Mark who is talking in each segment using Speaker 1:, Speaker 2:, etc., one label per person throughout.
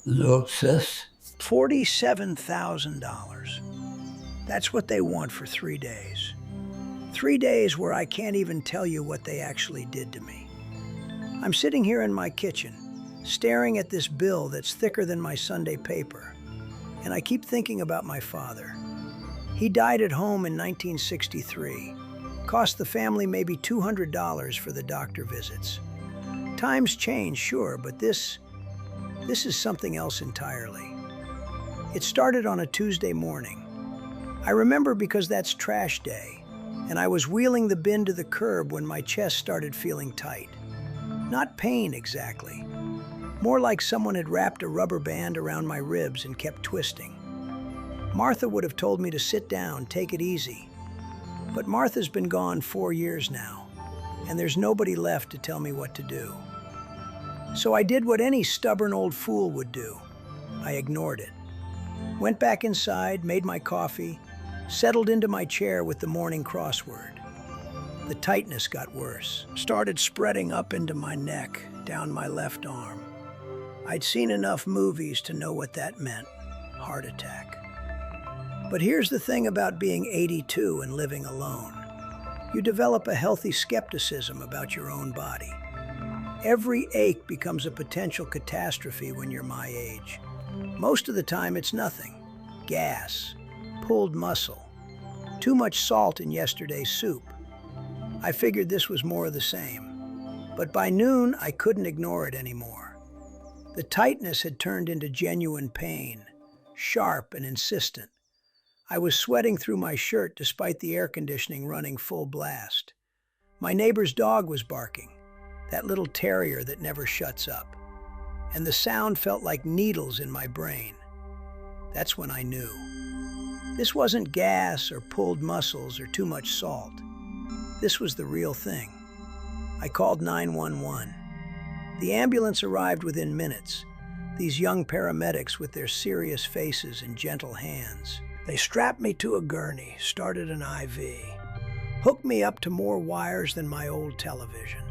Speaker 1: Luxus?
Speaker 2: $47,000. That's what they want for 3 days. 3 days where I can't even tell you what they actually did to me. I'm sitting here in my kitchen, staring at this bill that's thicker than my Sunday paper, and I keep thinking about my father. He died at home in 1963. Cost the family maybe $200 for the doctor visits. Times change, sure, but this is something else entirely. It started on a Tuesday morning. I remember because that's trash day, and I was wheeling the bin to the curb when my chest started feeling tight. Not pain exactly, more like someone had wrapped a rubber band around my ribs and kept twisting. Martha would have told me to sit down, take it easy. But Martha's been gone 4 years now, and there's nobody left to tell me what to do. So I did what any stubborn old fool would do. I ignored it. Went back inside, made my coffee, settled into my chair with the morning crossword. The tightness got worse, started spreading up into my neck, down my left arm. I'd seen enough movies to know what that meant: heart attack. But here's the thing about being 82 and living alone. You develop a healthy skepticism about your own body. Every ache becomes a potential catastrophe when you're my age. Most of the time it's nothing. Gas, pulled muscle, too much salt in yesterday's soup. I figured this was more of the same. But by noon, I couldn't ignore it anymore. The tightness had turned into genuine pain, sharp and insistent. I was sweating through my shirt despite the air conditioning running full blast. My neighbor's dog was barking, that little terrier that never shuts up. And the sound felt like needles in my brain. That's when I knew. This wasn't gas or pulled muscles or too much salt. This was the real thing. I called 911. The ambulance arrived within minutes, these young paramedics with their serious faces and gentle hands. They strapped me to a gurney, started an IV, hooked me up to more wires than my old television.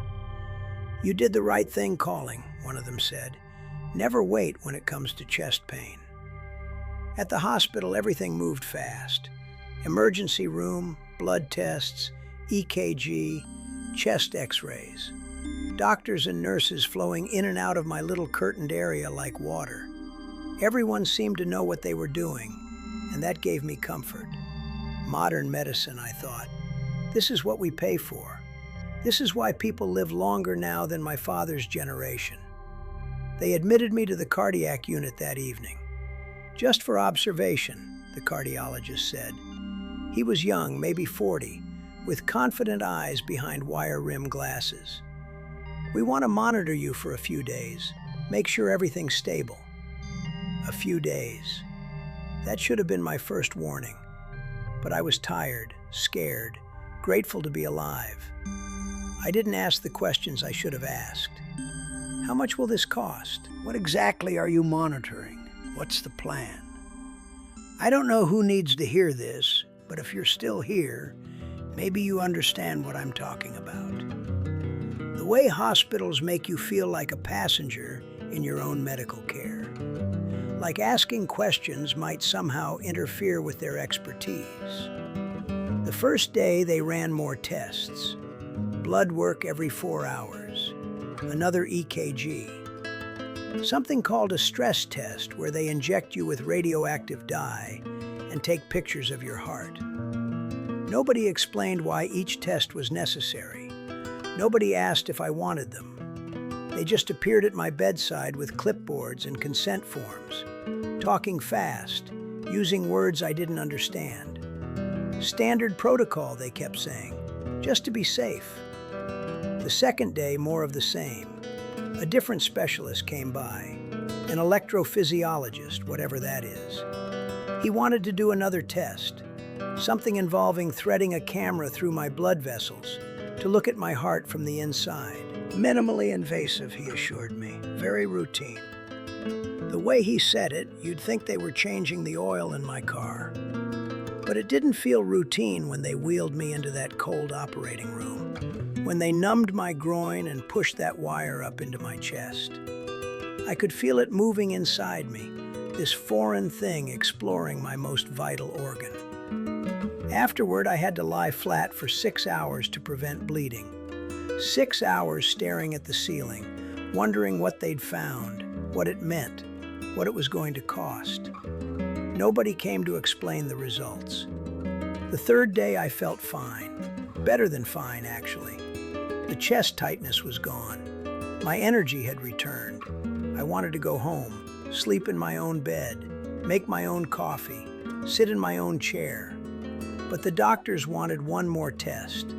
Speaker 2: "You did the right thing calling," one of them said. "Never wait when it comes to chest pain." At the hospital, everything moved fast. Emergency room, blood tests, EKG, chest x-rays. Doctors and nurses flowing in and out of my little curtained area like water. Everyone seemed to know what they were doing, and that gave me comfort. Modern medicine, I thought. This is what we pay for. This is why people live longer now than my father's generation. They admitted me to the cardiac unit that evening. Just for observation, the cardiologist said. He was young, maybe 40, with confident eyes behind wire-rimmed glasses. "We want to monitor you for a few days, make sure everything's stable." A few days. That should have been my first warning. But I was tired, scared, grateful to be alive. I didn't ask the questions I should have asked. How much will this cost? What exactly are you monitoring? What's the plan? I don't know who needs to hear this, but if you're still here, maybe you understand what I'm talking about. The way hospitals make you feel like a passenger in your own medical care. Like asking questions might somehow interfere with their expertise. The first day, they ran more tests. Blood work every 4 hours. Another EKG. Something called a stress test, where they inject you with radioactive dye and take pictures of your heart. Nobody explained why each test was necessary. Nobody asked if I wanted them. They just appeared at my bedside with clipboards and consent forms, talking fast, using words I didn't understand. Standard protocol, they kept saying, just to be safe. The second day, more of the same. A different specialist came by, an electrophysiologist, whatever that is. He wanted to do another test, something involving threading a camera through my blood vessels to look at my heart from the inside. Minimally invasive, he assured me, very routine. The way he said it, you'd think they were changing the oil in my car. But it didn't feel routine when they wheeled me into that cold operating room, when they numbed my groin and pushed that wire up into my chest. I could feel it moving inside me, this foreign thing exploring my most vital organ. Afterward, I had to lie flat for 6 hours to prevent bleeding. 6 hours staring at the ceiling, wondering what they'd found, what it meant, what it was going to cost. Nobody came to explain the results. The third day, I felt fine. Better than fine, actually. The chest tightness was gone. My energy had returned. I wanted to go home, sleep in my own bed, make my own coffee, sit in my own chair. But the doctors wanted one more test.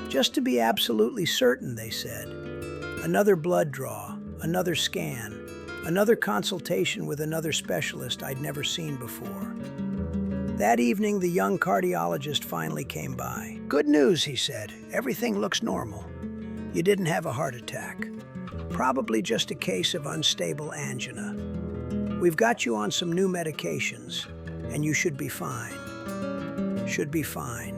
Speaker 2: Just to be absolutely certain, they said. Another blood draw, another scan, another consultation with another specialist I'd never seen before. That evening, the young cardiologist finally came by. "Good news," he said. "Everything looks normal. You didn't have a heart attack. Probably just a case of unstable angina. We've got you on some new medications, and you should be fine." Should be fine.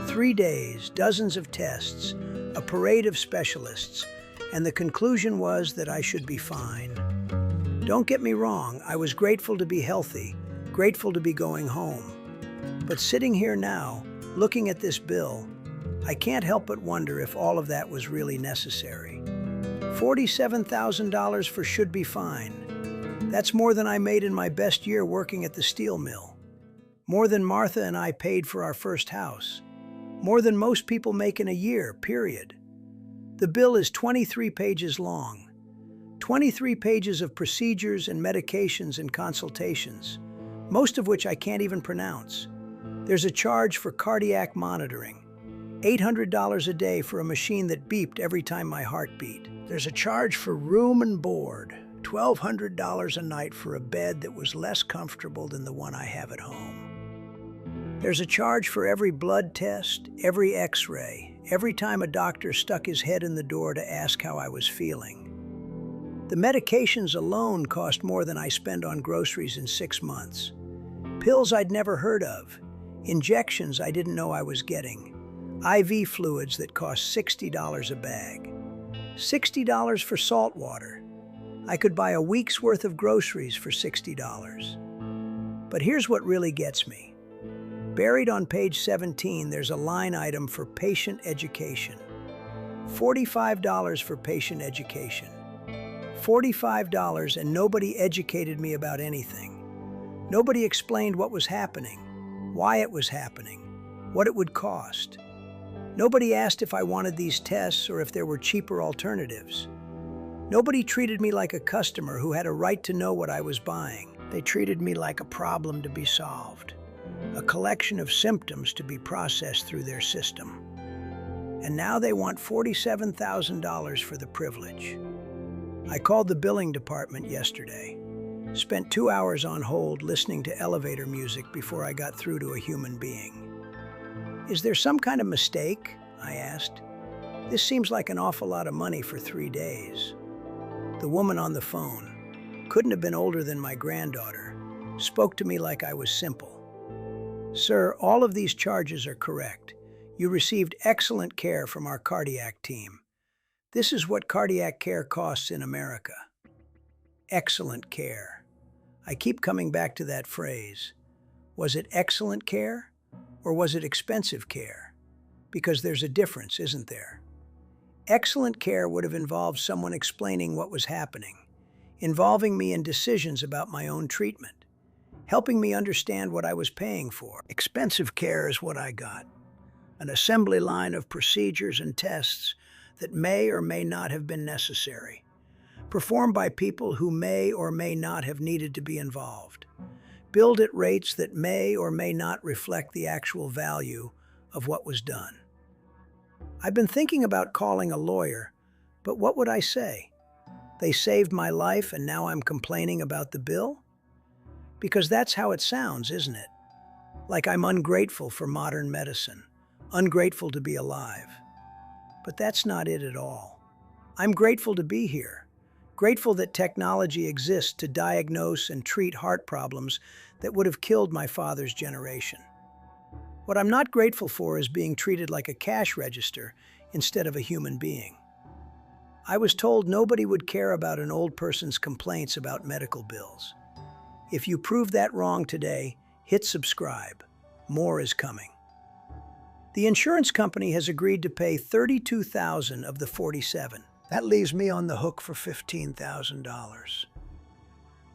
Speaker 2: 3 days, dozens of tests, a parade of specialists, and the conclusion was that I should be fine. Don't get me wrong, I was grateful to be healthy, grateful to be going home. But sitting here now, looking at this bill, I can't help but wonder if all of that was really necessary. $47,000 for should be fine. That's more than I made in my best year working at the steel mill. More than Martha and I paid for our first house. More than most people make in a year, period. The bill is 23 pages long. 23 pages of procedures and medications and consultations, most of which I can't even pronounce. There's a charge for cardiac monitoring, $800 a day for a machine that beeped every time my heart beat. There's a charge for room and board, $1,200 a night for a bed that was less comfortable than the one I have at home. There's a charge for every blood test, every x-ray, every time a doctor stuck his head in the door to ask how I was feeling. The medications alone cost more than I spend on groceries in 6 months. Pills I'd never heard of, injections I didn't know I was getting, IV fluids that cost $60 a bag, $60 for salt water. I could buy a week's worth of groceries for $60. But here's what really gets me. Buried on page 17, there's a line item for patient education. $45 for patient education. $45, and nobody educated me about anything. Nobody explained what was happening, why it was happening, what it would cost. Nobody asked if I wanted these tests or if there were cheaper alternatives. Nobody treated me like a customer who had a right to know what I was buying. They treated me like a problem to be solved, a collection of symptoms to be processed through their system. And now they want $47,000 for the privilege. I called the billing department yesterday, spent 2 hours on hold listening to elevator music before I got through to a human being. "Is there some kind of mistake?" I asked. "This seems like an awful lot of money for 3 days. The woman on the phone, couldn't have been older than my granddaughter, spoke to me like I was simple. "Sir, all of these charges are correct. You received excellent care from our cardiac team. This is what cardiac care costs in America." Excellent care. I keep coming back to that phrase. Was it excellent care, or was it expensive care? Because there's a difference, isn't there? Excellent care would have involved someone explaining what was happening, involving me in decisions about my own treatment, helping me understand what I was paying for. Expensive care is what I got. An assembly line of procedures and tests that may or may not have been necessary, performed by people who may or may not have needed to be involved, billed at rates that may or may not reflect the actual value of what was done. I've been thinking about calling a lawyer, but what would I say? They saved my life and now I'm complaining about the bill? Because that's how it sounds, isn't it? Like I'm ungrateful for modern medicine, ungrateful to be alive. But that's not it at all. I'm grateful to be here, grateful that technology exists to diagnose and treat heart problems that would have killed my father's generation. What I'm not grateful for is being treated like a cash register instead of a human being. I was told nobody would care about an old person's complaints about medical bills. If you prove that wrong today, hit subscribe. More is coming. The insurance company has agreed to pay $32,000 of the $47,000. That leaves me on the hook for $15,000.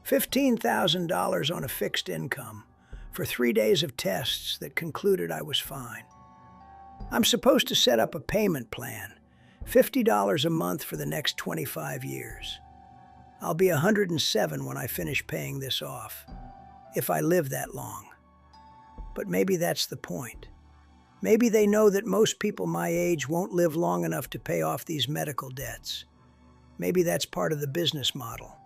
Speaker 2: $15,000 on a fixed income for 3 days of tests that concluded I was fine. I'm supposed to set up a payment plan, $50 a month for the next 25 years. I'll be 107 when I finish paying this off, if I live that long. But maybe that's the point. Maybe they know that most people my age won't live long enough to pay off these medical debts. Maybe that's part of the business model.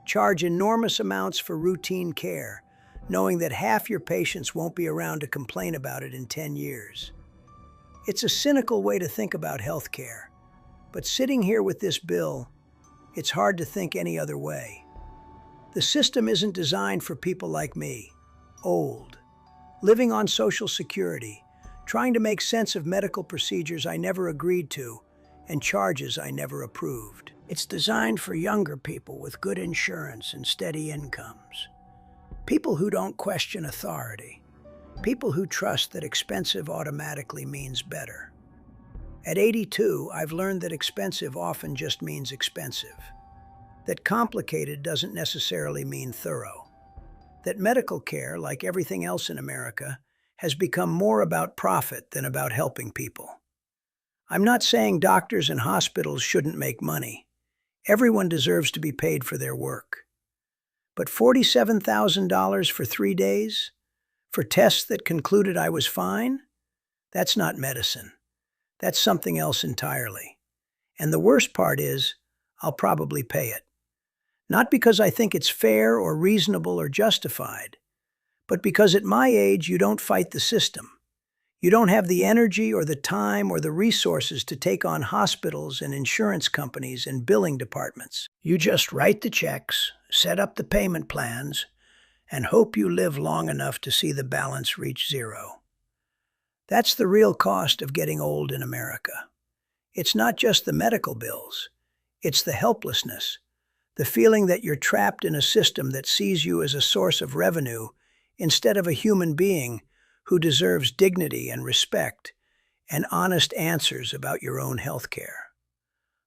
Speaker 2: Charge enormous amounts for routine care, knowing that half your patients won't be around to complain about it in 10 years. It's a cynical way to think about healthcare, but sitting here with this bill, it's hard to think any other way. The system isn't designed for people like me, old, living on Social Security, trying to make sense of medical procedures I never agreed to and charges I never approved. It's designed for younger people with good insurance and steady incomes. People who don't question authority. People who trust that expensive automatically means better. At 82, I've learned that expensive often just means expensive. That complicated doesn't necessarily mean thorough. That medical care, like everything else in America, has become more about profit than about helping people. I'm not saying doctors and hospitals shouldn't make money. Everyone deserves to be paid for their work. But $47,000 for 3 days? For tests that concluded I was fine? That's not medicine. That's something else entirely. And the worst part is, I'll probably pay it. Not because I think it's fair or reasonable or justified, but because at my age you don't fight the system. You don't have the energy or the time or the resources to take on hospitals and insurance companies and billing departments. You just write the checks, set up the payment plans, and hope you live long enough to see the balance reach zero. That's the real cost of getting old in America. It's not just the medical bills. It's the helplessness, the feeling that you're trapped in a system that sees you as a source of revenue instead of a human being who deserves dignity and respect and honest answers about your own health care.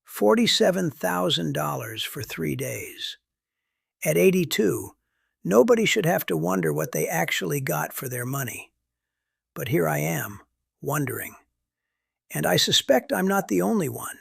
Speaker 2: $47,000 for 3 days. At 82, nobody should have to wonder what they actually got for their money. But here I am, wondering. And I suspect I'm not the only one.